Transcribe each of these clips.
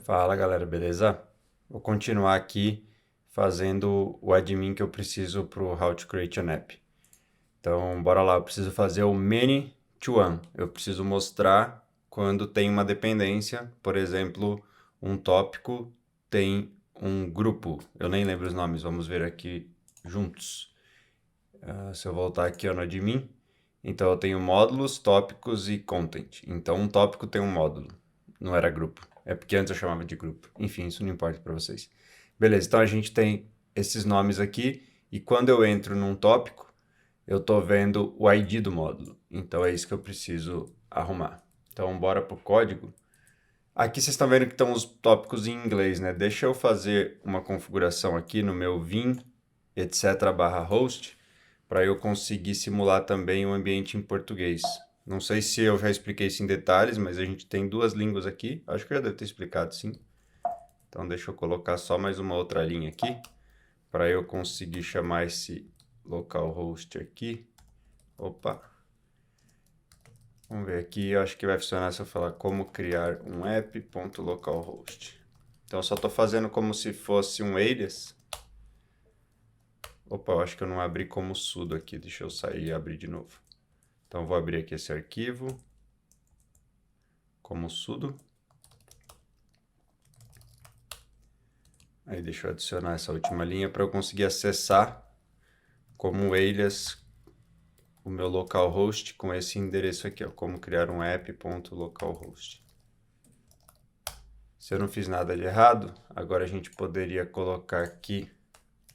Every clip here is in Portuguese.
Fala galera, beleza? Vou continuar aqui fazendo o admin que eu preciso para o How to Create an App. Então, bora lá, eu preciso fazer o many to one. Eu preciso mostrar quando tem uma dependência, por exemplo, um tópico tem um grupo. Eu nem lembro os nomes, vamos ver aqui juntos. Se eu voltar aqui ó, no admin, então eu tenho módulos, tópicos e content. Então um tópico tem um módulo, não era grupo. É porque antes eu chamava de grupo. Enfim, isso não importa para vocês. Beleza, então a gente tem esses nomes aqui e quando eu entro num tópico, eu estou vendo o ID do módulo. Então é isso que eu preciso arrumar. Então bora pro código. Aqui vocês estão vendo que estão os tópicos em inglês, né? Deixa eu fazer uma configuração aqui no meu vim, etc/host, para eu conseguir simular também o ambiente em português. Não sei se eu já expliquei isso em detalhes, mas a gente tem duas línguas aqui. Acho que eu já devo ter explicado, sim. Então deixa eu colocar só mais uma outra linha aqui, para eu conseguir chamar esse localhost aqui. Opa! Vamos ver aqui, eu acho que vai funcionar se eu falar como criar um app.localhost. Então eu só estou fazendo como se fosse um alias. Opa, eu acho que eu não abri como sudo aqui, deixa eu sair e abrir de novo. Então eu vou abrir aqui esse arquivo como sudo. Aí deixa eu adicionar essa última linha para eu conseguir acessar como alias o meu localhost com esse endereço aqui, ó, como criar um app.localhost. Se eu não fiz nada de errado, agora a gente poderia colocar aqui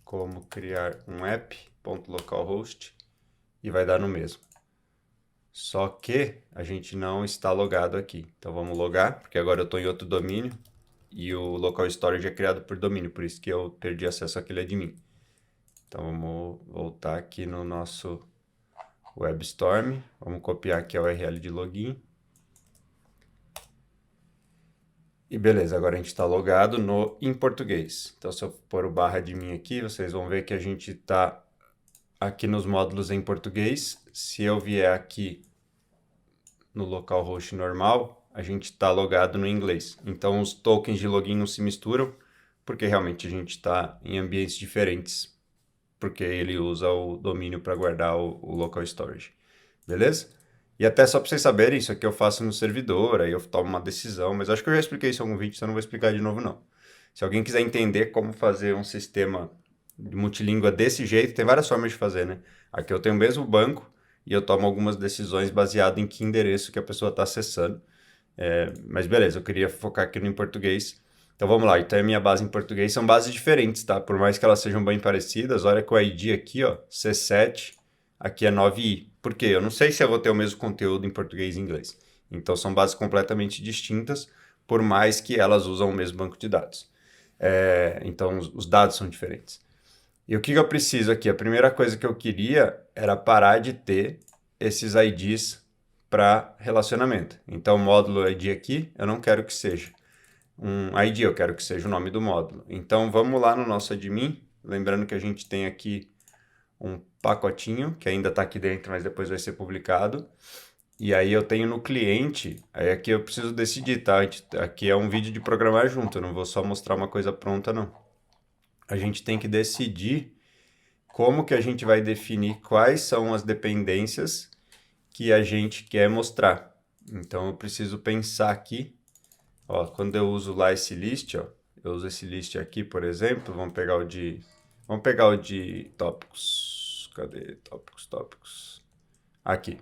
como criar um app.localhost e vai dar no mesmo. Só que a gente não está logado aqui. Então vamos logar, porque agora eu estou em outro domínio e o local storage é criado por domínio, por isso que eu perdi acesso àquele admin. Então vamos voltar aqui no nosso WebStorm, vamos copiar aqui a URL de login. E beleza, agora a gente está logado em português. Então se eu pôr o /admin aqui, vocês vão ver que a gente está aqui nos módulos em português. Se eu vier aqui no localhost normal, a gente está logado no inglês. Então os tokens de login não se misturam, porque realmente a gente está em ambientes diferentes, porque ele usa o domínio para guardar o local storage. Beleza? E até só para vocês saberem, isso aqui eu faço no servidor, aí eu tomo uma decisão, mas acho que eu já expliquei isso em algum vídeo, então eu não vou explicar de novo não. Se alguém quiser entender como fazer um sistema de multilíngua desse jeito, tem várias formas de fazer, né? Aqui eu tenho o mesmo banco e eu tomo algumas decisões baseado em que endereço que a pessoa está acessando. Mas beleza, eu queria focar aqui no em português. Então vamos lá, então a minha base em português são bases diferentes, tá? Por mais que elas sejam bem parecidas, olha que o ID aqui, ó, C7, aqui é 9i. Por quê? Eu não sei se eu vou ter o mesmo conteúdo em português e inglês. Então são bases completamente distintas, por mais que elas usam o mesmo banco de dados. Então os dados são diferentes. E o que eu preciso aqui? A primeira coisa que eu queria era parar de ter esses IDs para relacionamento. Então, o módulo ID aqui, eu não quero que seja um ID, eu quero que seja o nome do módulo. Então, vamos lá no nosso admin, lembrando que a gente tem aqui um pacotinho, que ainda está aqui dentro, mas depois vai ser publicado. E aí eu tenho no cliente, aí aqui eu preciso decidir, tá? Aqui é um vídeo de programar junto, eu não vou só mostrar uma coisa pronta, não. A gente tem que decidir como que a gente vai definir quais são as dependências que a gente quer mostrar. Então eu preciso pensar aqui, ó, quando eu uso lá esse list, ó, eu uso esse list aqui, por exemplo, vamos pegar o de tópicos. Cadê tópicos? Aqui.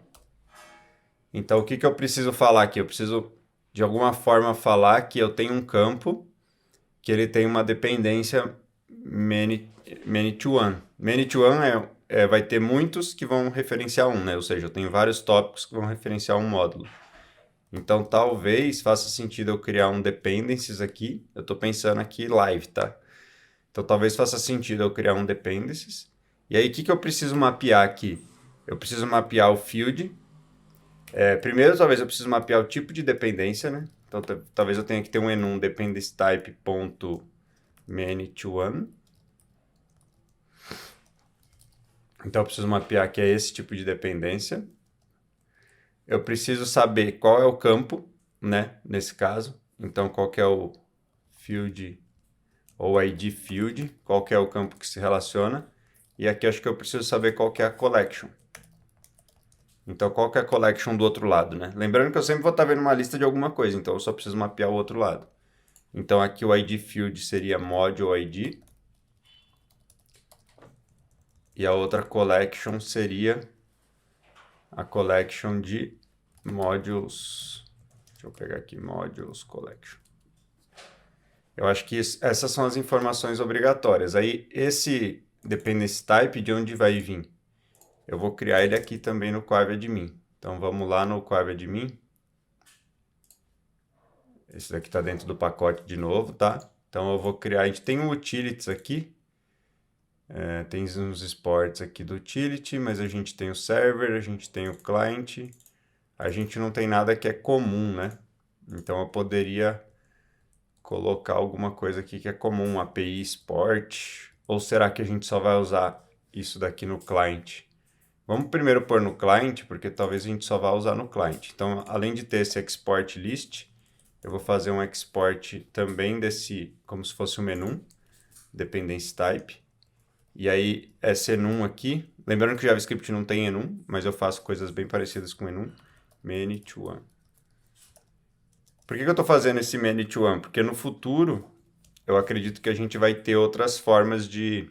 Então o que eu preciso falar aqui? Eu preciso de alguma forma falar que eu tenho um campo que ele tem uma dependência many to one. Many to one vai ter muitos que vão referenciar um, né? Ou seja, eu tenho vários tópicos que vão referenciar um módulo. Então, talvez faça sentido eu criar um dependencies aqui. Eu estou pensando aqui live, tá? Então, talvez faça sentido eu criar um dependencies. E aí, o que eu preciso mapear aqui? Eu preciso mapear o field. Primeiro, talvez eu preciso mapear o tipo de dependência, né? Então, talvez eu tenha que ter um enum dependency type ponto many to one. Então, eu preciso mapear que é esse tipo de dependência. Eu preciso saber qual é o campo, né, nesse caso. Então, qual que é field ou id field, qual que é o campo que se relaciona. E aqui acho que eu preciso saber qual que é a collection. Então, qual que é a collection do outro lado, né? Lembrando que eu sempre vou estar vendo uma lista de alguma coisa, então eu só preciso mapear o outro lado. Então, aqui o id field seria module id. E a outra collection seria a collection de modules. Deixa eu pegar aqui, modules collection. Eu acho que essas são as informações obrigatórias. Aí, esse dependency type, de onde vai vir? Eu vou criar ele aqui também no QuiveAdmin. Então, vamos lá no QuiveAdmin. Esse daqui está dentro do pacote de novo, tá? Então, eu vou criar... A gente tem um utilities aqui. Tem uns exports aqui do utility, mas a gente tem o server, a gente tem o client. A gente não tem nada que é comum, né? Então, eu poderia colocar alguma coisa aqui que é comum, API Export. Ou será que a gente só vai usar isso daqui no client? Vamos primeiro pôr no client, porque talvez a gente só vá usar no client. Então, além de ter esse export list, eu vou fazer um export também desse, como se fosse um menu, dependency type. E aí, esse enum aqui, lembrando que o JavaScript não tem enum, mas eu faço coisas bem parecidas com enum, many to one. Por que eu estou fazendo esse many to one? Porque no futuro, eu acredito que a gente vai ter outras formas de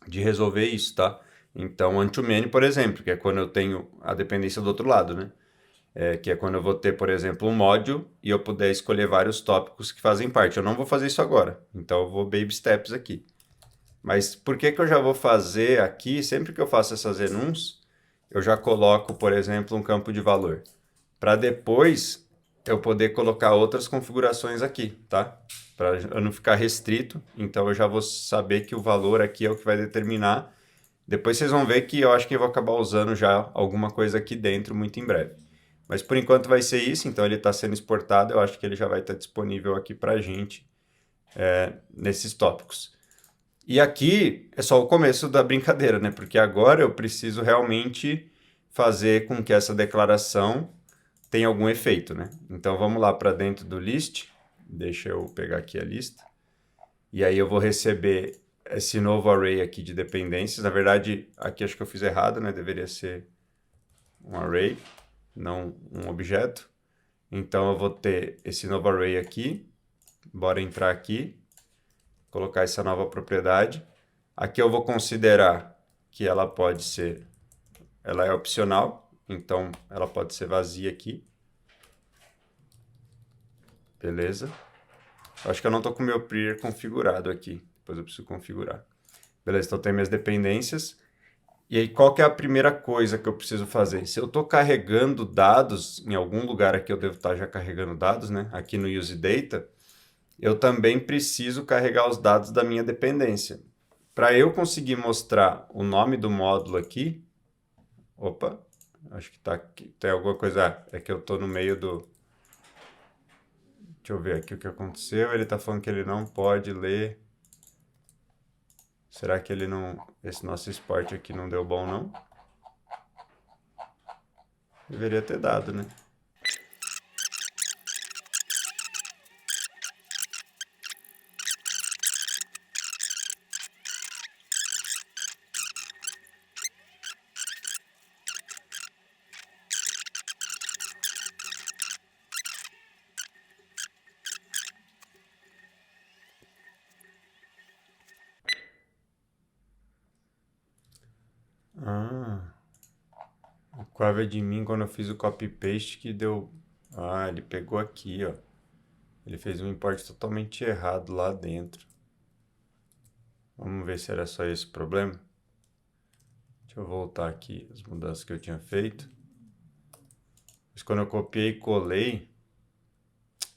resolver isso, tá? Então, one-to-many, por exemplo, que é quando eu tenho a dependência do outro lado, né? Que é quando eu vou ter, por exemplo, um módulo e eu puder escolher vários tópicos que fazem parte. Eu não vou fazer isso agora, então eu vou baby steps aqui. Mas por que eu já vou fazer aqui, sempre que eu faço essas enums, eu já coloco, por exemplo, um campo de valor. Para depois eu poder colocar outras configurações aqui, tá? Para eu não ficar restrito, então eu já vou saber que o valor aqui é o que vai determinar. Depois vocês vão ver que eu acho que eu vou acabar usando já alguma coisa aqui dentro muito em breve. Mas por enquanto vai ser isso, então ele está sendo exportado, eu acho que ele já vai estar disponível aqui para a gente nesses tópicos. E aqui é só o começo da brincadeira, né? Porque agora eu preciso realmente fazer com que essa declaração tenha algum efeito, né? Então vamos lá para dentro do list, deixa eu pegar aqui a lista, e aí eu vou receber esse novo array aqui de dependências. Na verdade, aqui acho que eu fiz errado, né? Deveria ser um array, não um objeto. Então eu vou ter esse novo array aqui. Bora entrar aqui, colocar essa nova propriedade. Aqui eu vou considerar que ela pode ser, ela é opcional, então ela pode ser vazia aqui. Beleza? Eu acho que eu não estou com o meu prior configurado aqui. Depois eu preciso configurar. Beleza, então tem minhas dependências. E aí, qual que é a primeira coisa que eu preciso fazer? Se eu estou carregando dados, em algum lugar aqui eu devo estar já carregando dados, né? Aqui no UseData, eu também preciso carregar os dados da minha dependência. Para eu conseguir mostrar o nome do módulo aqui... Opa, acho que tá aqui, tem alguma coisa... é que eu estou no meio do... Deixa eu ver aqui o que aconteceu. Ele está falando que ele não pode ler... Será que ele não... Esse nosso export aqui não deu bom, não? Deveria ter dado, né? Ah... O QuiveAdmin, quando eu fiz o copy-paste, que deu... Ah, ele pegou aqui, ó. Ele fez um import totalmente errado lá dentro. Vamos ver se era só esse problema. Deixa eu voltar aqui as mudanças que eu tinha feito. Mas quando eu copiei e colei,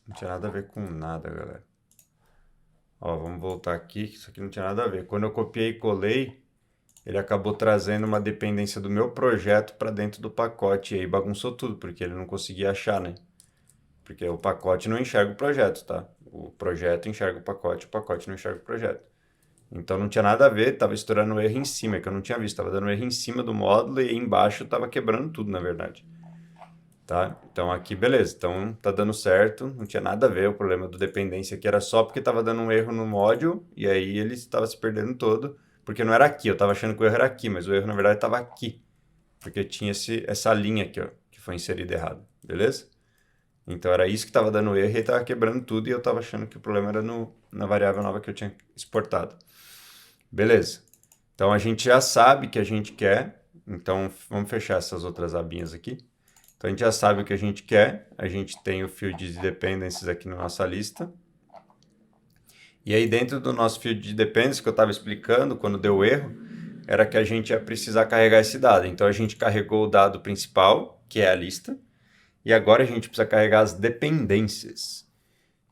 não tinha nada a ver com nada, galera. Ó, vamos voltar aqui, que isso aqui não tinha nada a ver. Quando eu copiei e colei, ele acabou trazendo uma dependência do meu projeto para dentro do pacote. E aí bagunçou tudo, porque ele não conseguia achar, né? Porque o pacote não enxerga o projeto, tá? O projeto enxerga o pacote não enxerga o projeto. Então não tinha nada a ver, estava estourando erro em cima, que eu não tinha visto. Estava dando erro em cima do módulo e embaixo estava quebrando tudo, na verdade. tá? Então aqui, beleza. Então tá dando certo, não tinha nada a ver o problema do dependência aqui, era só porque tava dando um erro no módulo, e aí ele estava se perdendo todo, porque não era aqui, eu tava achando que o erro era aqui, mas o erro na verdade estava aqui, porque tinha essa linha aqui, ó, que foi inserida errado, beleza? Então era isso que estava dando erro e ele estava quebrando tudo e eu estava achando que o problema era na variável nova que eu tinha exportado. Beleza. Então a gente já sabe que a gente quer, então vamos fechar essas outras abinhas aqui. Então a gente já sabe o que a gente quer, a gente tem o field de dependencies aqui na nossa lista. E aí dentro do nosso field de dependencies que eu estava explicando quando deu erro, era que a gente ia precisar carregar esse dado. Então a gente carregou o dado principal, que é a lista, e agora a gente precisa carregar as dependências.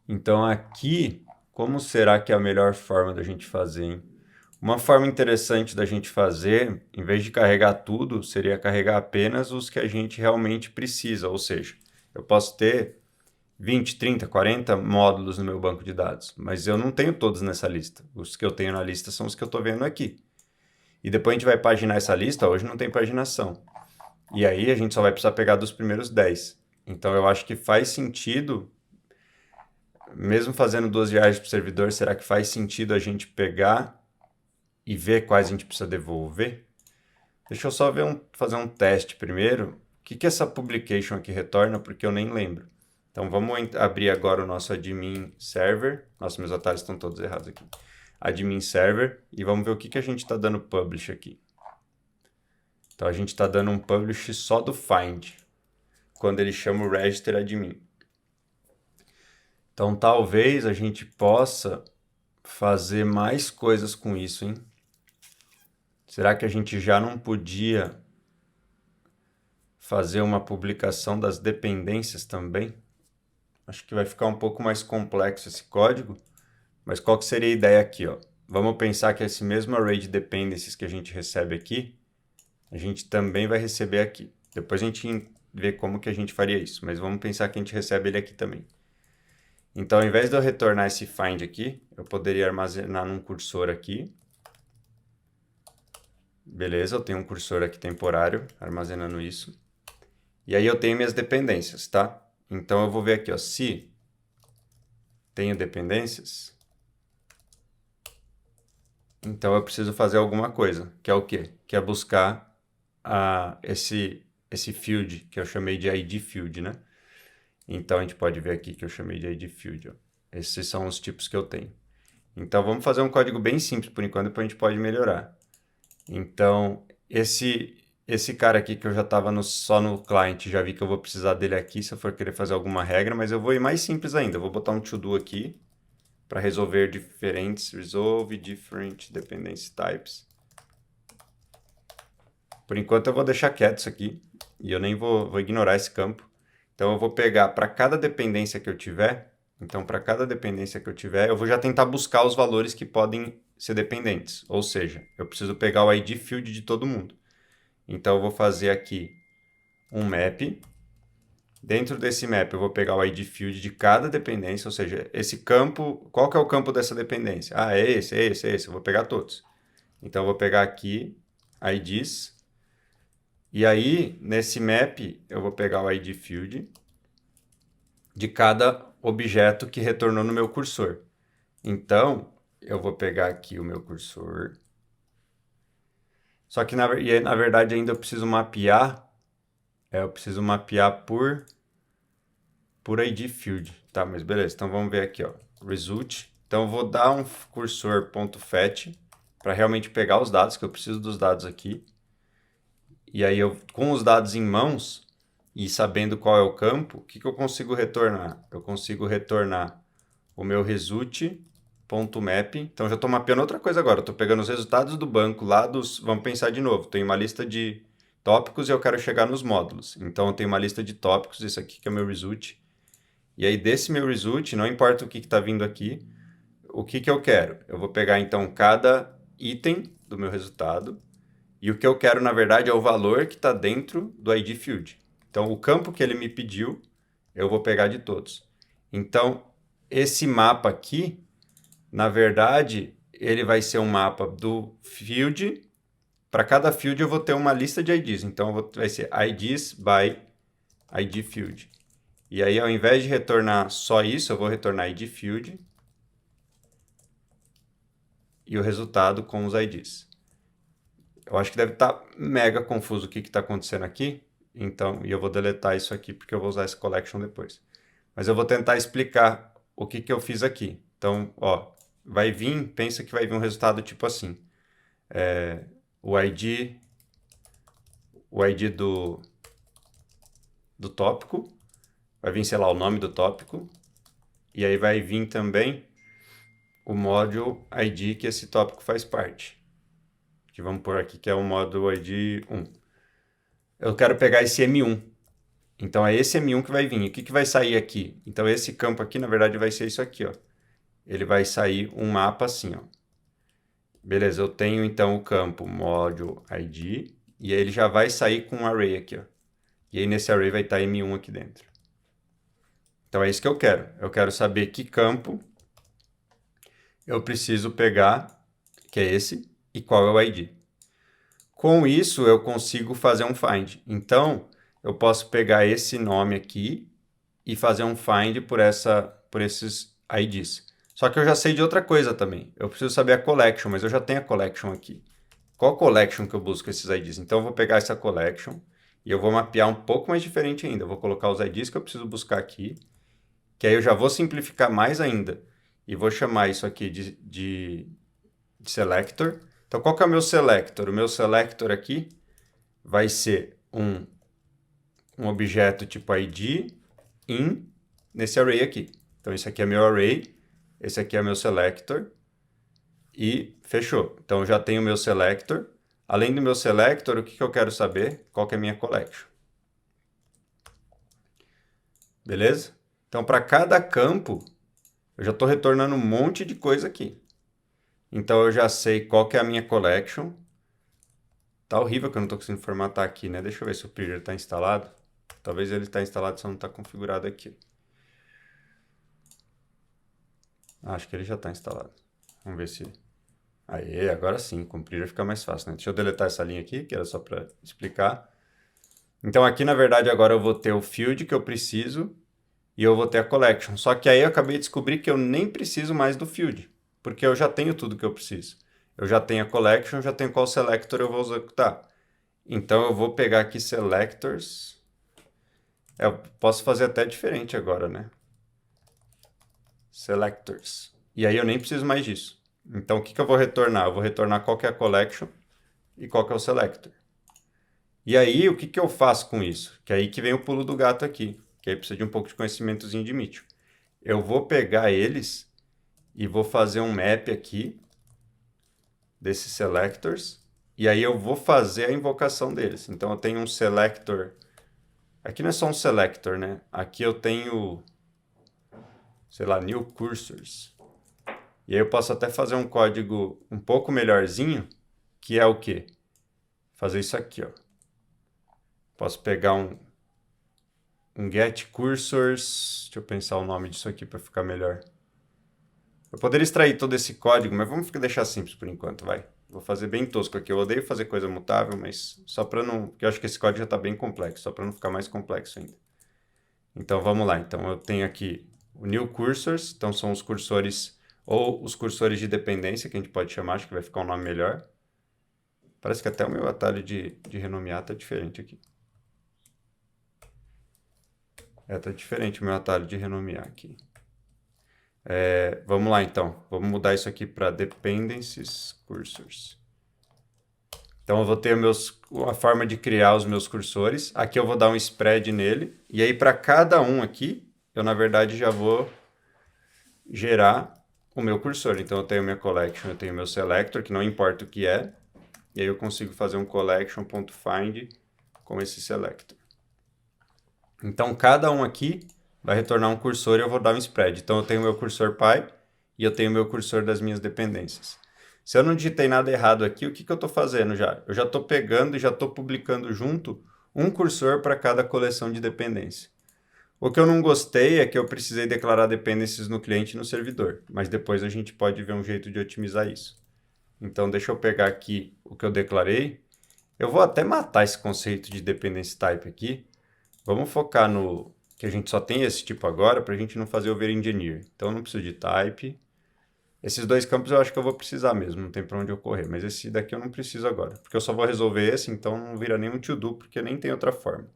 Então aqui, como será que é a melhor forma da gente fazer, hein? Uma forma interessante da gente fazer, em vez de carregar tudo, seria carregar apenas os que a gente realmente precisa. Ou seja, eu posso ter 20, 30, 40 módulos no meu banco de dados, mas eu não tenho todos nessa lista. Os que eu tenho na lista são os que eu estou vendo aqui. E depois a gente vai paginar essa lista, hoje não tem paginação. E aí a gente só vai precisar pegar dos primeiros 10. Então eu acho que faz sentido, mesmo fazendo 2 viagens para o servidor, será que faz sentido a gente pegar e ver quais a gente precisa devolver? Deixa eu só fazer um teste primeiro. O que essa publication aqui retorna, porque eu nem lembro. Então vamos abrir agora o nosso admin server. Nossa, meus atalhos estão todos errados aqui. Admin server e vamos ver o que a gente está dando publish aqui. Então a gente está dando um publish só do find, quando ele chama o register admin. Então talvez a gente possa fazer mais coisas com isso, hein? Será que a gente já não podia fazer uma publicação das dependências também? Acho que vai ficar um pouco mais complexo esse código, mas qual que seria a ideia aqui, ó? Vamos pensar que esse mesmo array de dependencies que a gente recebe aqui, a gente também vai receber aqui. Depois a gente vê como que a gente faria isso, mas vamos pensar que a gente recebe ele aqui também. Então, ao invés de eu retornar esse find aqui, eu poderia armazenar num cursor aqui. Beleza, eu tenho um cursor aqui temporário, armazenando isso. E aí eu tenho minhas dependências, tá? Então eu vou ver aqui, ó, se tenho dependências, então eu preciso fazer alguma coisa, que é o quê? Que é buscar esse field, que eu chamei de ID field, né? Então a gente pode ver aqui que eu chamei de ID field, ó. Esses são os tipos que eu tenho. Então vamos fazer um código bem simples por enquanto, depois a gente pode melhorar. Então esse cara aqui que eu já estava só no client, já vi que eu vou precisar dele aqui se eu for querer fazer alguma regra, mas eu vou ir mais simples ainda. Eu vou botar um to-do aqui para resolve different dependency types. Por enquanto eu vou deixar quieto isso aqui e eu nem vou ignorar esse campo. Então eu vou pegar para cada dependência que eu tiver, eu vou já tentar buscar os valores que podem ser dependentes. Ou seja, eu preciso pegar o ID field de todo mundo. Então eu vou fazer aqui um map. Dentro desse map eu vou pegar o ID field de cada dependência, ou seja, esse campo, qual que é o campo dessa dependência? Ah, é esse, eu vou pegar todos. Então eu vou pegar aqui IDs, e aí nesse map eu vou pegar o ID field de cada objeto que retornou no meu cursor. Então eu vou pegar aqui o meu cursor, só que na verdade ainda eu preciso mapear, por ID field, tá? Mas beleza, então vamos ver aqui, ó, result. Então eu vou dar um cursor.fetch para realmente pegar os dados, que eu preciso dos dados aqui. E aí eu, com os dados em mãos e sabendo qual é o campo, o que eu consigo retornar? Eu consigo retornar o meu result.map. Então já estou mapeando outra coisa agora. Eu estou pegando os resultados do banco lá dos... Vamos pensar de novo. Tem uma lista de tópicos e eu quero chegar nos módulos. Então eu tenho uma lista de tópicos, isso aqui que é o meu result. E aí desse meu result, não importa o que está vindo aqui, o que eu quero? Eu vou pegar então cada item do meu resultado e o que eu quero na verdade é o valor que está dentro do ID field. Então o campo que ele me pediu, eu vou pegar de todos. Então esse mapa aqui, na verdade, ele vai ser um mapa do field. Para cada field eu vou ter uma lista de IDs. Então vai ser IDs by ID field. E aí, ao invés de retornar só isso, eu vou retornar ID field e o resultado com os IDs. Eu acho que deve estar mega confuso o que está acontecendo aqui. Então, e eu vou deletar isso aqui porque eu vou usar esse collection depois. Mas eu vou tentar explicar o que eu fiz aqui. Então, ó, vai vir, pensa que vai vir um resultado tipo assim. O ID do tópico, vai vir, sei lá, o nome do tópico, e aí vai vir também o module ID que esse tópico faz parte. Que vamos pôr aqui que é o module ID 1. Eu quero pegar esse M1. Então é esse M1 que vai vir. E o que vai sair aqui? Então esse campo aqui, na verdade, vai ser isso aqui, ó. Ele vai sair um mapa assim, ó. Beleza, eu tenho então o campo module ID, e aí ele já vai sair com um array aqui, ó. E aí nesse array vai estar M1 aqui dentro. Então é isso que eu quero. Eu quero saber que campo eu preciso pegar, que é esse, e qual é o ID. Com isso, eu consigo fazer um find. Então, eu posso pegar esse nome aqui e fazer um find por esses IDs. Só que eu já sei de outra coisa também. Eu preciso saber a collection, mas eu já tenho a collection aqui. Qual collection que eu busco esses IDs? Então, eu vou pegar essa collection e eu vou mapear um pouco mais diferente ainda. Eu vou colocar os IDs que eu preciso buscar aqui, que aí eu já vou simplificar mais ainda. E vou chamar isso aqui de selector. Então, qual que é o meu selector? O meu selector aqui vai ser um objeto tipo ID in nesse array aqui. Então, esse aqui é meu array, esse aqui é meu selector e fechou. Então, eu já tenho o meu selector. Além do meu selector, o que eu quero saber? Qual que é a minha collection. Beleza? Então, para cada campo, eu já estou retornando um monte de coisa aqui. Então, eu já sei qual que é a minha collection. Tá horrível que eu não estou conseguindo formatar aqui, né? Deixa eu ver se o Prettier está instalado. Talvez ele está instalado, só não está configurado aqui. Acho que ele já está instalado. Vamos ver se... Aê, agora sim, com o Prettier fica mais fácil, né? Deixa eu deletar essa linha aqui, que era só para explicar. Então, aqui, na verdade, agora eu vou ter o field que eu preciso e eu vou ter a collection. Só que aí eu acabei de descobrir que eu nem preciso mais do field, porque eu já tenho tudo que eu preciso. Eu já tenho a collection, já tenho qual selector eu vou executar. Então, eu vou pegar aqui selectors. Eu posso fazer até diferente agora, né? Selectors. E aí eu nem preciso mais disso. Então, o que eu vou retornar? Eu vou retornar qual que é a collection e qual que é o selector. E aí, o que eu faço com isso? Que é aí que vem o pulo do gato aqui. Que aí precisa de um pouco de conhecimentozinho de Mitchell. Eu vou pegar eles e vou fazer um map aqui desses selectors. E aí eu vou fazer a invocação deles. Então, eu tenho um selector. Aqui não é só um selector, né? Aqui eu tenho, sei lá, new cursors. E aí eu posso até fazer um código um pouco melhorzinho, que é o quê? Fazer isso aqui, ó. Posso pegar um get cursors. Deixa eu pensar o nome disso aqui para ficar melhor. Eu poderia extrair todo esse código, mas vamos deixar simples por enquanto, vai. Vou fazer bem tosco aqui. Eu odeio fazer coisa mutável, mas só para não... Porque eu acho que esse código já está bem complexo, só para não ficar mais complexo ainda. Então, vamos lá. Então, eu tenho aqui o new cursors. Então, são os cursores, ou os cursores de dependência, que a gente pode chamar, acho que vai ficar um nome melhor. Parece que até o meu atalho de renomear está diferente aqui. Tá diferente o meu atalho de renomear aqui. Vamos lá, então. Vamos mudar isso aqui para dependencies cursors. Então, eu vou ter a forma de criar os meus cursores. Aqui eu vou dar um spread nele. E aí, para cada um aqui, eu, na verdade, já vou gerar o meu cursor. Então, eu tenho minha collection, eu tenho meu selector, que não importa o que é. E aí, eu consigo fazer um collection.find com esse selector. Então, cada um aqui vai retornar um cursor e eu vou dar um spread. Então, eu tenho o meu cursor pi e eu tenho o meu cursor das minhas dependências. Se eu não digitei nada errado aqui, o que eu estou fazendo já? Eu já estou pegando e já estou publicando junto um cursor para cada coleção de dependência. O que eu não gostei é que eu precisei declarar dependências no cliente e no servidor, mas depois a gente pode ver um jeito de otimizar isso. Então, deixa eu pegar aqui o que eu declarei. Eu vou até matar esse conceito de dependency type aqui, Vamos focar no que a gente só tem esse tipo agora para a gente não fazer over-engineer. Então, eu não preciso de type. Esses dois campos eu acho que eu vou precisar mesmo, não tem para onde eu correr. Mas esse daqui eu não preciso agora, porque eu só vou resolver esse, então não vira nenhum to-do, porque nem tem outra forma.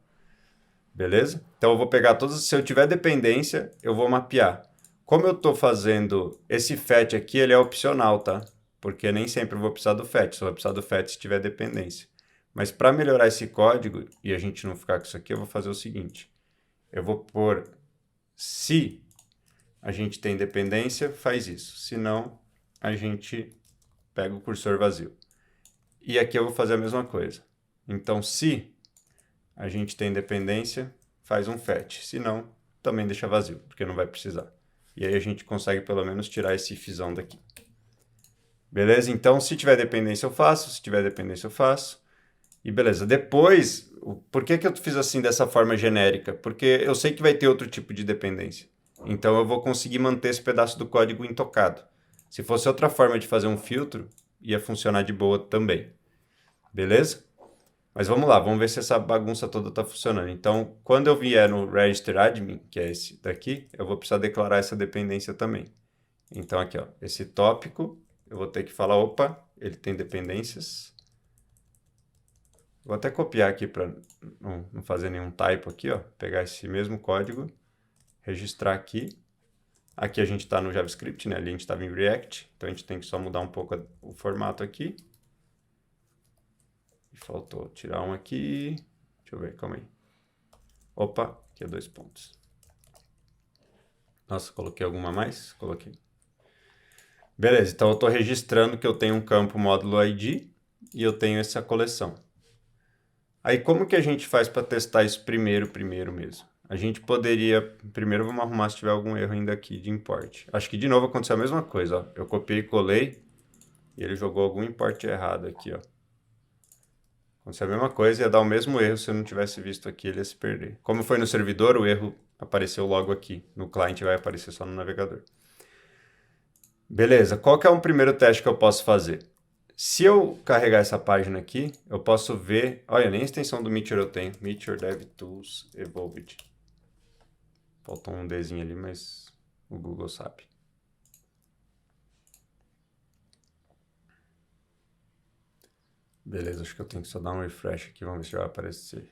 Beleza? Então eu vou pegar todos, se eu tiver dependência, eu vou mapear. Como eu estou fazendo esse fetch aqui, ele é opcional, tá? Porque nem sempre eu vou precisar do fetch, só vou precisar do fetch se tiver dependência. Mas para melhorar esse código e a gente não ficar com isso aqui, eu vou fazer o seguinte. Eu vou pôr se a gente tem dependência, faz isso. Se não, a gente pega o cursor vazio. E aqui eu vou fazer a mesma coisa. Então, se a gente tem dependência, faz um fetch. Se não, também deixa vazio, porque não vai precisar. E aí a gente consegue pelo menos tirar esse ifzão daqui. Beleza? Então, se tiver dependência eu faço, se tiver dependência eu faço. E beleza. Depois, por que eu fiz assim dessa forma genérica? Porque eu sei que vai ter outro tipo de dependência. Então eu vou conseguir manter esse pedaço do código intocado. Se fosse outra forma de fazer um filtro, ia funcionar de boa também. Beleza? Mas vamos lá, vamos ver se essa bagunça toda está funcionando. Então, quando eu vier no register admin, que é esse daqui, eu vou precisar declarar essa dependência também. Então aqui, ó, esse tópico, eu vou ter que falar, opa, ele tem dependências. Vou até copiar aqui para não fazer nenhum typo aqui, ó. Pegar esse mesmo código, registrar aqui. Aqui a gente está no JavaScript, né? Ali a gente estava em React, então a gente tem que só mudar um pouco o formato aqui. E faltou tirar um aqui. Deixa eu ver, calma aí. Opa, aqui é 2 pontos. Nossa, coloquei alguma a mais? Coloquei. Beleza, então eu estou registrando que eu tenho um campo módulo ID e eu tenho essa coleção. Aí como que a gente faz para testar isso primeiro mesmo? A gente poderia... Primeiro vamos arrumar se tiver algum erro ainda aqui de import. Acho que de novo aconteceu a mesma coisa, ó. Eu copiei e colei e ele jogou algum import errado aqui, ó. Aconteceu a mesma coisa, ia dar o mesmo erro se eu não tivesse visto aqui, ele ia se perder. Como foi no servidor, o erro apareceu logo aqui. No cliente vai aparecer só no navegador. Beleza, qual que é um primeiro teste que eu posso fazer? Se eu carregar essa página aqui, eu posso ver... Olha, nem a extensão do Meteor eu tenho. Meteor DevTools Evolved. Faltou um Dzinho ali, mas o Google sabe. Beleza, acho que eu tenho que só dar um refresh aqui, vamos ver se vai aparecer.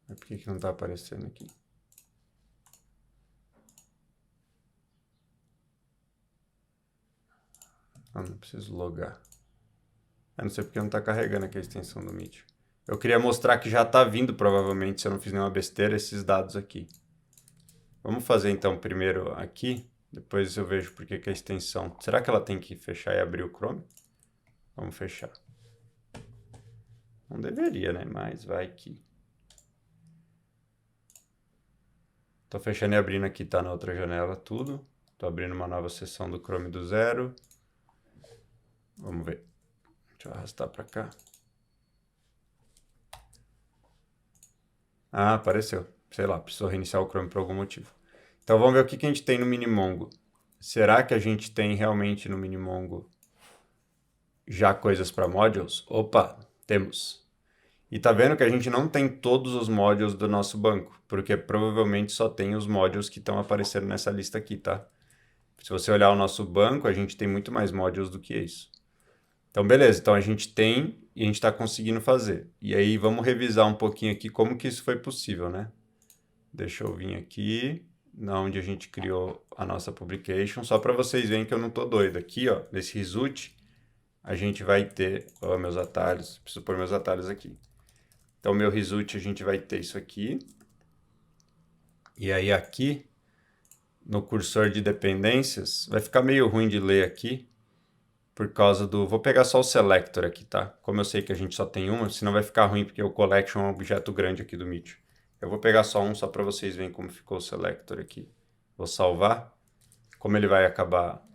Mas por que não está aparecendo aqui? Ah, não preciso logar. Eu não sei porque não está carregando aqui a extensão do Meteor. Eu queria mostrar que já está vindo, provavelmente, se eu não fiz nenhuma besteira, esses dados aqui. Vamos fazer então primeiro aqui, depois eu vejo por que a extensão... Será que ela tem que fechar e abrir o Chrome? Vamos fechar. Não deveria, né? Mas vai que... Tô fechando e abrindo aqui, tá na outra janela tudo. Tô abrindo uma nova seção do Chrome do zero. Vamos ver. Deixa eu arrastar para cá. Ah, apareceu. Sei lá, precisou reiniciar o Chrome por algum motivo. Então vamos ver o que a gente tem no Minimongo. Será que a gente tem realmente no Minimongo já coisas para modules? Opa, temos. E tá vendo que a gente não tem todos os modules do nosso banco, porque provavelmente só tem os modules que estão aparecendo nessa lista aqui, tá? Se você olhar o nosso banco, a gente tem muito mais modules do que isso. Então, beleza. Então, a gente tem e a gente está conseguindo fazer. E aí, vamos revisar um pouquinho aqui como que isso foi possível, né? Deixa eu vir aqui, na onde a gente criou a nossa publication, só para vocês verem que eu não tô doido. Aqui, ó, nesse result, a gente vai ter... Ó, meus atalhos. Preciso pôr meus atalhos aqui. Então, meu result, a gente vai ter isso aqui. E aí, aqui, no cursor de dependências, vai ficar meio ruim de ler aqui, por causa do... Vou pegar só o selector aqui, tá? Como eu sei que a gente só tem uma, senão vai ficar ruim, porque o collection é um objeto grande aqui do Meteor. Eu vou pegar só um, só para vocês verem como ficou o selector aqui. Vou salvar. Como ele vai acabar...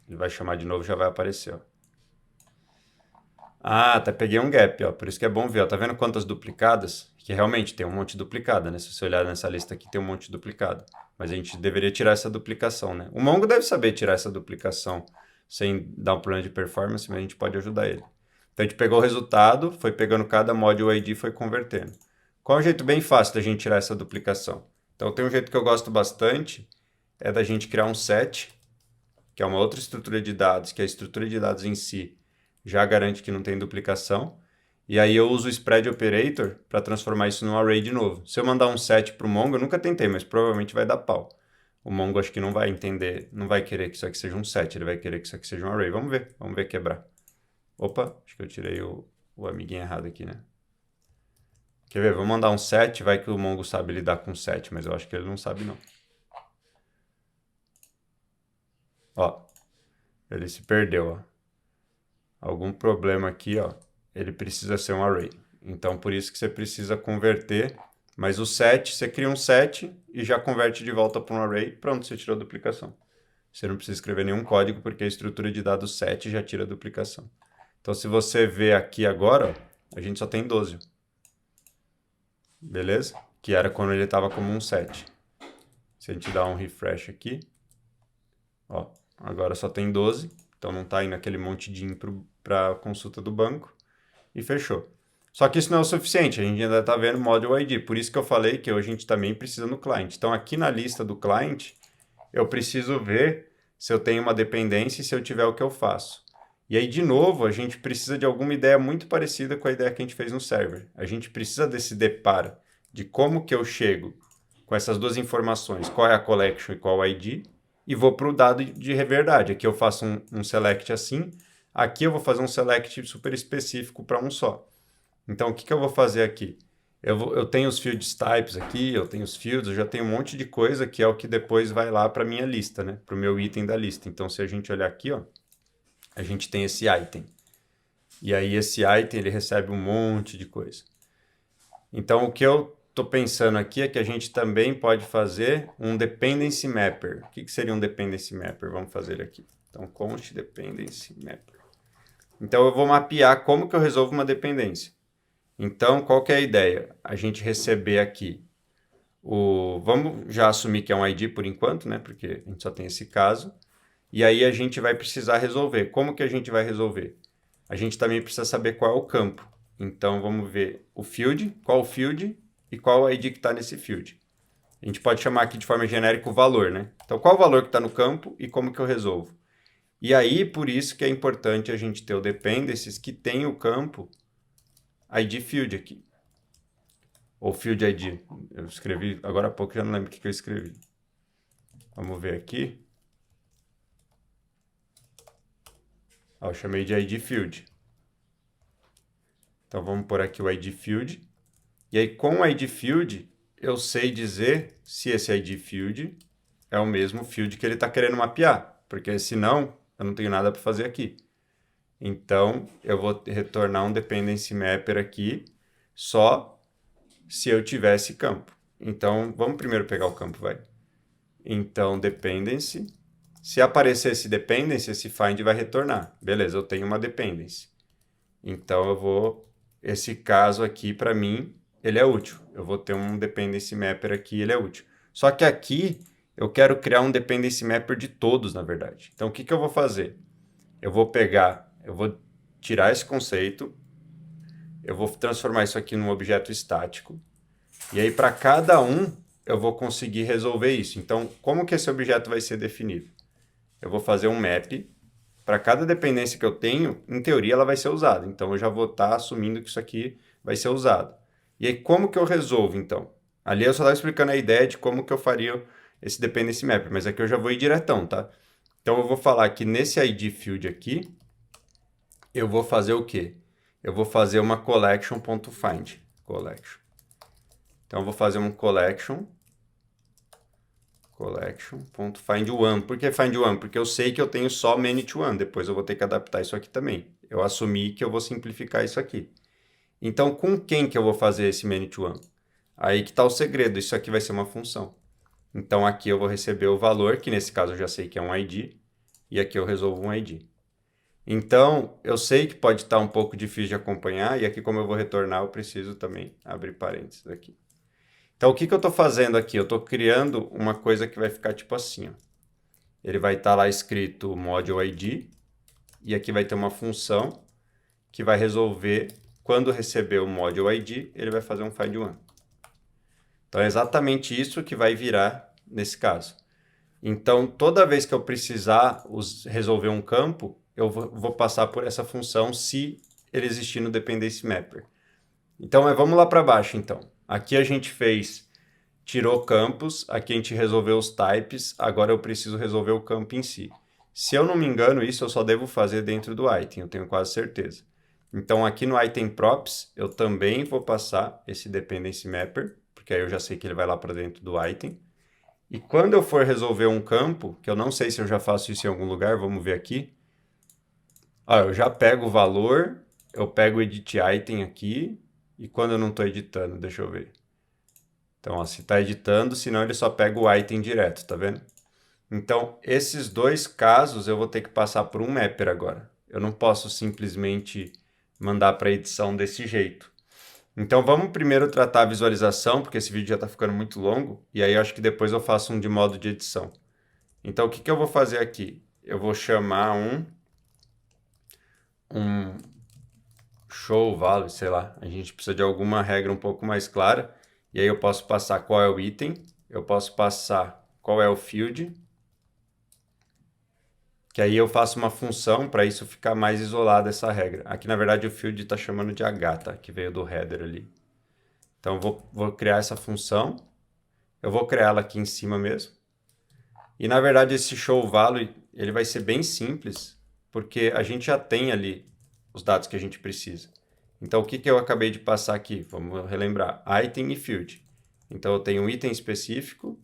Ele vai chamar de novo, já vai aparecer, ó. Ah, até peguei um gap, ó. Por isso que é bom ver, ó. Tá vendo quantas duplicadas? Que realmente tem um monte de duplicada, né? Se você olhar nessa lista aqui, tem um monte de duplicada. Mas a gente deveria tirar essa duplicação, né? O Mongo deve saber tirar essa duplicação sem dar um problema de performance, mas a gente pode ajudar ele. Então a gente pegou o resultado, foi pegando cada module ID e foi convertendo. Qual é um jeito bem fácil da gente tirar essa duplicação? Então tem um jeito que eu gosto bastante, é da gente criar um set, que é uma outra estrutura de dados, que a estrutura de dados em si já garante que não tem duplicação. E aí eu uso o spread operator para transformar isso num array de novo. Se eu mandar um set para o Mongo, eu nunca tentei, mas provavelmente vai dar pau. O Mongo acho que não vai entender, não vai querer que isso aqui seja um set, ele vai querer que isso aqui seja um array. Vamos ver quebrar. Opa, acho que eu tirei o amiguinho errado aqui, né? Quer ver? Vou mandar um set, vai que o Mongo sabe lidar com set, mas eu acho que ele não sabe não. Ó, ele se perdeu, ó. Algum problema aqui, ó. Ele precisa ser um array. Então, por isso que você precisa converter. Mas o set, você cria um set e já converte de volta para um array. Pronto, você tirou a duplicação. Você não precisa escrever nenhum código, porque a estrutura de dados set já tira a duplicação. Então, se você ver aqui agora, ó, a gente só tem 12. Beleza? Que era quando ele estava como um set. Se a gente dá um refresh aqui, ó, agora só tem 12. Então, não está indo aquele monte de in para a consulta do banco. E fechou. Só que isso não é o suficiente, a gente ainda está vendo module ID, por isso que eu falei que hoje a gente também precisa no client. Então aqui na lista do client, eu preciso ver se eu tenho uma dependência e se eu tiver o que eu faço. E aí, de novo, a gente precisa de alguma ideia muito parecida com a ideia que a gente fez no server. A gente precisa desse depara de como que eu chego com essas duas informações, qual é a collection e qual é o ID, e vou para o dado de verdade. Aqui eu faço um select assim, aqui eu vou fazer um select super específico para um só. Então, o que eu vou fazer aqui? Eu tenho os fields types aqui, eu tenho os fields, eu já tenho um monte de coisa que é o que depois vai lá para a minha lista, né? Para o meu item da lista. Então, se a gente olhar aqui, ó, a gente tem esse item. E aí, esse item, ele recebe um monte de coisa. Então, o que eu estou pensando aqui é que a gente também pode fazer um dependency mapper. O que seria um dependency mapper? Vamos fazer aqui. Então, const dependency mapper. Então, eu vou mapear como que eu resolvo uma dependência. Então, qual que é a ideia? A gente receber aqui vamos já assumir que é um ID por enquanto, né? Porque a gente só tem esse caso. E aí a gente vai precisar resolver. Como que a gente vai resolver? A gente também precisa saber qual é o campo. Então, vamos ver o field, qual o field e qual o ID que está nesse field. A gente pode chamar aqui de forma genérica o valor, né? Então, qual o valor que está no campo e como que eu resolvo? E aí, por isso que é importante a gente ter o dependencies que tem o campo ID field aqui. Ou field ID. Eu escrevi agora há pouco, já não lembro o que eu escrevi. Vamos ver aqui. Ó, eu chamei de ID field. Então vamos pôr aqui o ID field. E aí com o ID field, eu sei dizer se esse ID field é o mesmo field que ele está querendo mapear. Porque senão, eu não tenho nada para fazer aqui. Então, eu vou retornar um dependency mapper aqui só se eu tivesse campo. Então, vamos primeiro pegar o campo, vai. Então, dependency. Se aparecer esse dependency, esse find vai retornar. Beleza, eu tenho uma dependency. Então, eu vou... Esse caso aqui, para mim, ele é útil. Eu vou ter um dependency mapper aqui, ele é útil. Só que aqui, eu quero criar um dependency mapper de todos, na verdade. Então, o que eu vou fazer? Eu vou tirar esse conceito, eu vou transformar isso aqui num objeto estático, e aí para cada um eu vou conseguir resolver isso. Então, como que esse objeto vai ser definido? Eu vou fazer um map, para cada dependência que eu tenho, em teoria ela vai ser usada, então eu já vou estar assumindo que isso aqui vai ser usado. E aí como que eu resolvo então? Ali eu só estava explicando a ideia de como que eu faria esse dependency map, mas aqui eu já vou ir diretão, tá? Então eu vou falar que nesse ID field aqui, eu vou fazer o quê? Eu vou fazer uma collection.find. Collection. Então, eu vou fazer um collection.findOne. Por que findOne? Porque eu sei que eu tenho só many-to-one. Depois eu vou ter que adaptar isso aqui também. Eu assumi que eu vou simplificar isso aqui. Então, com quem que eu vou fazer esse many-to-one? Aí que está o segredo. Isso aqui vai ser uma função. Então, aqui eu vou receber o valor, que nesse caso eu já sei que é um ID. E aqui eu resolvo um ID. Então, eu sei que pode estar um pouco difícil de acompanhar, e aqui como eu vou retornar, eu preciso também abrir parênteses aqui. Então, o que eu estou fazendo aqui? Eu estou criando uma coisa que vai ficar tipo assim, ó. Ele vai estar lá escrito module ID, e aqui vai ter uma função que vai resolver, quando receber o module ID, ele vai fazer um find one. Então, é exatamente isso que vai virar nesse caso. Então, toda vez que eu precisar resolver um campo, eu vou passar por essa função se ele existir no Dependency Mapper. Então, vamos lá para baixo, então. Aqui a gente tirou campos, aqui a gente resolveu os types, agora eu preciso resolver o campo em si. Se eu não me engano, isso eu só devo fazer dentro do item, eu tenho quase certeza. Então, aqui no item props, eu também vou passar esse Dependency Mapper, porque aí eu já sei que ele vai lá para dentro do item. E quando eu for resolver um campo, que eu não sei se eu já faço isso em algum lugar, vamos ver aqui. Ó, eu já pego o valor, eu pego o edit item aqui, e quando eu não estou editando, deixa eu ver. Então, ó, se está editando, senão ele só pega o item direto, tá vendo? Então, esses dois casos eu vou ter que passar por um mapper agora. Eu não posso simplesmente mandar para edição desse jeito. Então, vamos primeiro tratar a visualização, porque esse vídeo já está ficando muito longo, e aí eu acho que depois eu faço um de modo de edição. Então, o que eu vou fazer aqui? Eu vou chamar um show value, sei lá. A gente precisa de alguma regra um pouco mais clara, e aí eu posso passar qual é o item, eu posso passar qual é o field, que aí eu faço uma função para isso ficar mais isolado essa regra. Aqui, na verdade, o field está chamando de H, tá? Que veio do header ali. Então, vou criar essa função. Eu vou criar ela aqui em cima mesmo. E, na verdade, esse show value, ele vai ser bem simples, porque a gente já tem ali os dados que a gente precisa. Então, o que eu acabei de passar aqui? Vamos relembrar. Item e field. Então, eu tenho um item específico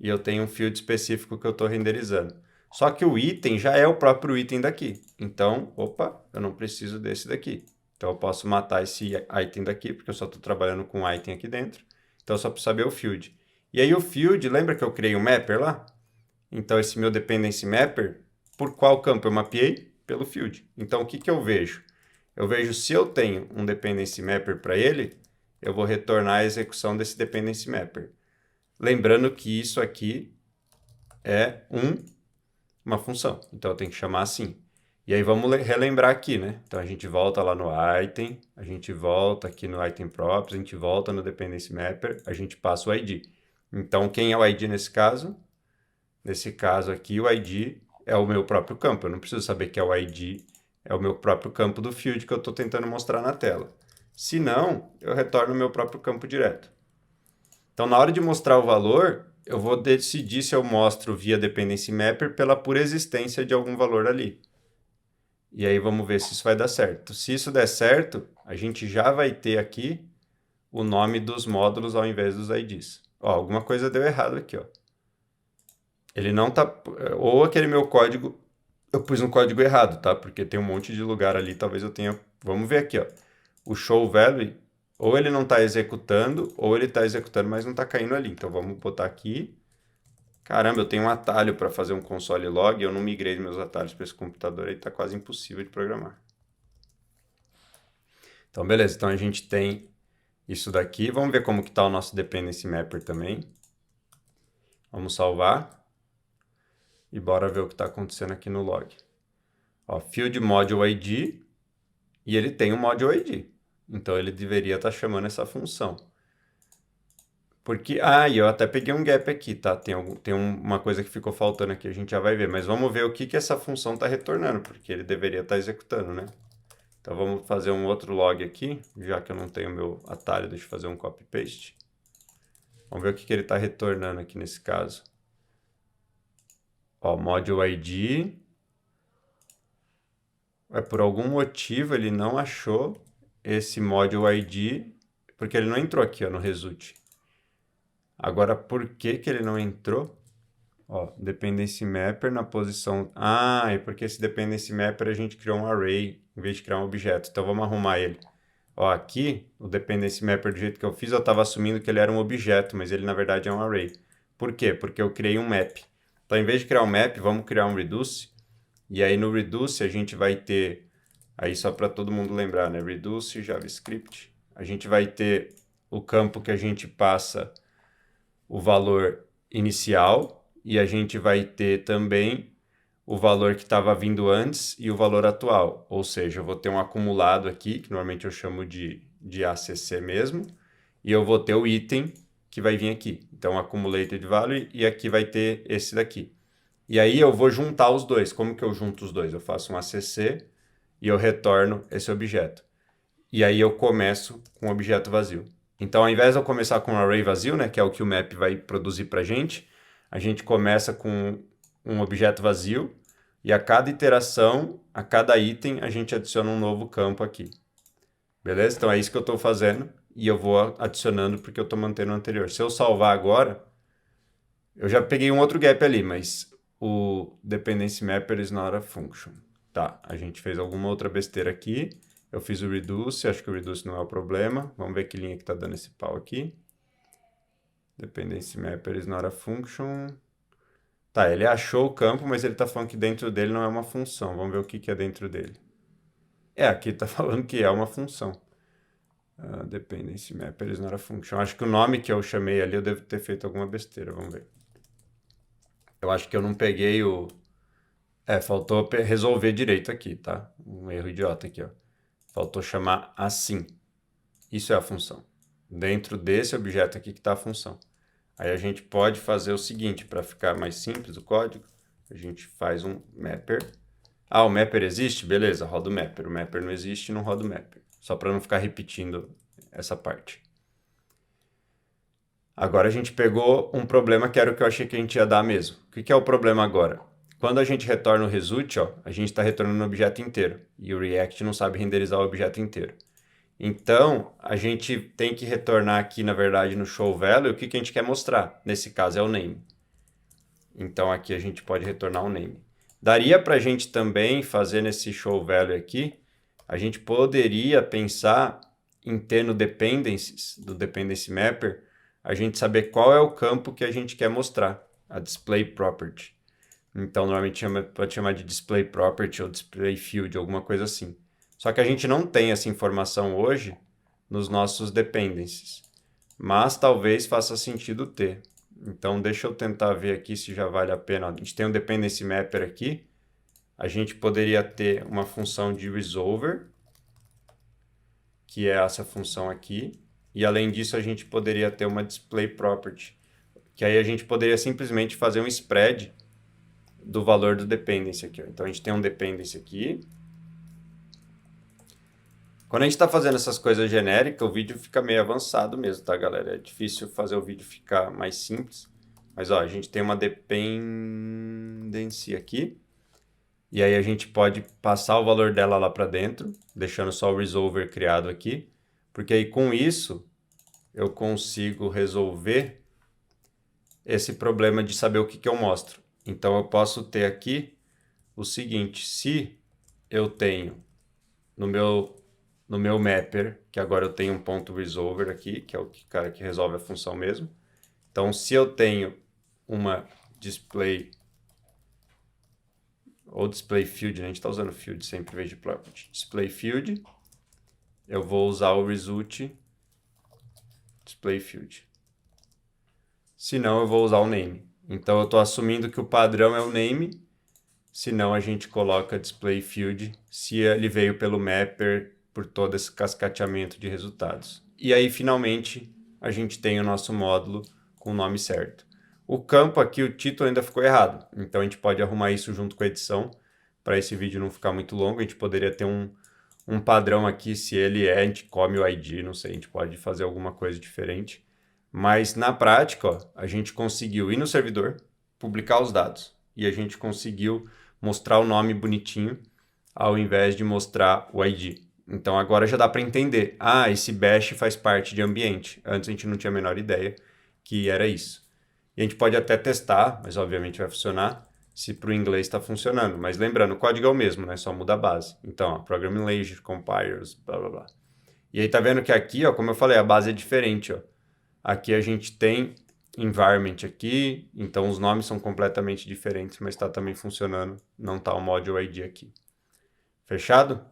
e eu tenho um field específico que eu estou renderizando. Só que o item já é o próprio item daqui. Então, opa, eu não preciso desse daqui. Então, eu posso matar esse item daqui, porque eu só estou trabalhando com o item aqui dentro. Então, eu só preciso saber o field. E aí, o field, lembra que eu criei um mapper lá? Então, esse meu dependency mapper, por qual campo eu mapeei? Pelo field. Então, o que eu vejo? Eu vejo se eu tenho um dependency mapper para ele, eu vou retornar a execução desse dependency mapper. Lembrando que isso aqui é uma função, então eu tenho que chamar assim. E aí vamos relembrar aqui, né? Então a gente volta lá no item, a gente volta aqui no item props, a gente volta no dependency mapper, a gente passa o ID. Então quem é o ID nesse caso? Nesse caso aqui o ID é o meu próprio campo, eu não preciso saber que é o ID, é o meu próprio campo do field que eu estou tentando mostrar na tela. Se não, eu retorno o meu próprio campo direto. Então, na hora de mostrar o valor, eu vou decidir se eu mostro via Dependency Mapper pela pura existência de algum valor ali. E aí vamos ver se isso vai dar certo. Se isso der certo, a gente já vai ter aqui o nome dos módulos ao invés dos IDs. Ó, alguma coisa deu errado aqui, ó. Ele não tá... Ou aquele meu código... Eu pus um código errado, tá? Porque tem um monte de lugar ali, talvez eu tenha... Vamos ver aqui, ó. O show value... Ou ele não está executando, ou ele está executando, mas não está caindo ali. Então, vamos botar aqui. Caramba, eu tenho um atalho para fazer um console log, eu não migrei meus atalhos para esse computador aí, está quase impossível de programar. Então, beleza. Então, a gente tem isso daqui. Vamos ver como que está o nosso Dependency Mapper também. Vamos salvar. E bora ver o que está acontecendo aqui no log. Ó, Field Module ID. E ele tem um Module ID. Então, ele deveria estar chamando essa função. Porque, e eu até peguei um gap aqui, tá? Tem uma coisa que ficou faltando aqui, a gente já vai ver. Mas vamos ver o que essa função está retornando, porque ele deveria estar executando, né? Então, vamos fazer um outro log aqui, já que eu não tenho meu atalho, deixa eu fazer um copy-paste. Vamos ver o que ele está retornando aqui nesse caso. Ó, Module ID. Por algum motivo, ele não achou esse Module ID, porque ele não entrou aqui, ó, no result. Agora, por que ele não entrou? Ó, Dependency Mapper na posição... é porque esse Dependency Mapper a gente criou um array em vez de criar um objeto. Então, vamos arrumar ele. Ó, aqui, o Dependency Mapper do jeito que eu fiz, eu estava assumindo que ele era um objeto, mas ele, na verdade, é um array. Por quê? Porque eu criei um map. Então, em vez de criar um map, vamos criar um reduce. E aí, no reduce, a gente vai ter... Aí, só para todo mundo lembrar, né? Reduce, JavaScript. A gente vai ter o campo que a gente passa o valor inicial, e a gente vai ter também o valor que estava vindo antes e o valor atual. Ou seja, eu vou ter um acumulado aqui, que normalmente eu chamo de ACC mesmo, e eu vou ter o item que vai vir aqui. Então, accumulated value, e aqui vai ter esse daqui. E aí eu vou juntar os dois. Como que eu junto os dois? Eu faço um ACC e eu retorno esse objeto. E aí eu começo com um objeto vazio. Então, ao invés de eu começar com um array vazio, né, que é o que o map vai produzir para a gente começa com um objeto vazio e a cada iteração, a cada item, a gente adiciona um novo campo aqui. Beleza? Então, é isso que eu estou fazendo e eu vou adicionando porque eu estou mantendo o anterior. Se eu salvar agora, eu já peguei um outro gap ali, mas o dependency mapper is not a function. Tá, a gente fez alguma outra besteira aqui. Eu fiz o reduce, acho que o reduce não é o problema. Vamos ver que linha que está dando esse pau aqui. Dependency mapper is not a function. Tá, ele achou o campo, mas ele está falando que dentro dele não é uma função. Vamos ver o que é dentro dele. Aqui está falando que é uma função. Dependency mapper is not a function. Acho que o nome que eu chamei ali eu devo ter feito alguma besteira. Vamos ver. Eu acho que eu não peguei o... faltou resolver direito aqui, tá? Um erro idiota aqui, ó. Faltou chamar assim. Isso é a função. Dentro desse objeto aqui que está a função. Aí a gente pode fazer o seguinte, para ficar mais simples o código, a gente faz um mapper. O mapper existe? Beleza, roda o mapper. O mapper não existe, não roda o mapper. Só para não ficar repetindo essa parte. Agora a gente pegou um problema que era o que eu achei que a gente ia dar mesmo. O que é o problema agora? Quando a gente retorna o result, ó, a gente está retornando o objeto inteiro. E o React não sabe renderizar o objeto inteiro. Então, a gente tem que retornar aqui, na verdade, no show value, o que a gente quer mostrar. Nesse caso é o name. Então, aqui a gente pode retornar o name. Daria para a gente também fazer nesse show value aqui, a gente poderia pensar em ter no dependencies, do dependency mapper, a gente saber qual é o campo que a gente quer mostrar, a display property. Então, normalmente pode chamar de display property ou display field, alguma coisa assim. Só que a gente não tem essa informação hoje nos nossos dependencies. Mas talvez faça sentido ter. Então, deixa eu tentar ver aqui se já vale a pena. A gente tem um dependency mapper aqui. A gente poderia ter uma função de resolver, que é essa função aqui. E além disso, a gente poderia ter uma display property, que aí a gente poderia simplesmente fazer um spread do valor do dependency aqui. Ó. Então, a gente tem um dependency aqui. Quando a gente está fazendo essas coisas genéricas, o vídeo fica meio avançado mesmo, tá, galera? É difícil fazer o vídeo ficar mais simples. Mas, ó, a gente tem uma dependency aqui. E aí a gente pode passar o valor dela lá para dentro, deixando só o resolver criado aqui. Porque aí, com isso, eu consigo resolver esse problema de saber o que eu mostro. Então, eu posso ter aqui o seguinte. Se eu tenho no meu mapper, que agora eu tenho um ponto resolver aqui, que é o cara que resolve a função mesmo. Então, se eu tenho uma display ou display field, né? A gente está usando field sempre em vez de property. Display field, eu vou usar o result display field. Se não, eu vou usar o name. Então, eu estou assumindo que o padrão é o name, senão a gente coloca display field se ele veio pelo mapper por todo esse cascateamento de resultados. E aí, finalmente, a gente tem o nosso módulo com o nome certo. O campo aqui, o título ainda ficou errado. Então, a gente pode arrumar isso junto com a edição, para esse vídeo não ficar muito longo. A gente poderia ter um padrão aqui, se ele a gente come o ID, não sei, a gente pode fazer alguma coisa diferente. Mas, na prática, ó, a gente conseguiu ir no servidor, publicar os dados, e a gente conseguiu mostrar o nome bonitinho, ao invés de mostrar o ID. Então, agora já dá para entender. Esse bash faz parte de ambiente. Antes a gente não tinha a menor ideia que era isso. E a gente pode até testar, mas obviamente vai funcionar, se para o inglês está funcionando. Mas lembrando, o código é o mesmo, né? Só muda a base. Então, Programming Language, Compilers, blá, blá, blá. E aí tá vendo que aqui, ó, como eu falei, a base é diferente, ó. Aqui a gente tem environment aqui, então os nomes são completamente diferentes, mas está também funcionando, não está o module ID aqui. Fechado?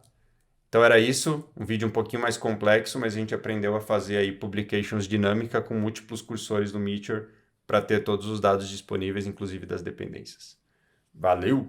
Então era isso, um vídeo um pouquinho mais complexo, mas a gente aprendeu a fazer aí publications dinâmica com múltiplos cursores no Meteor para ter todos os dados disponíveis, inclusive das dependências. Valeu!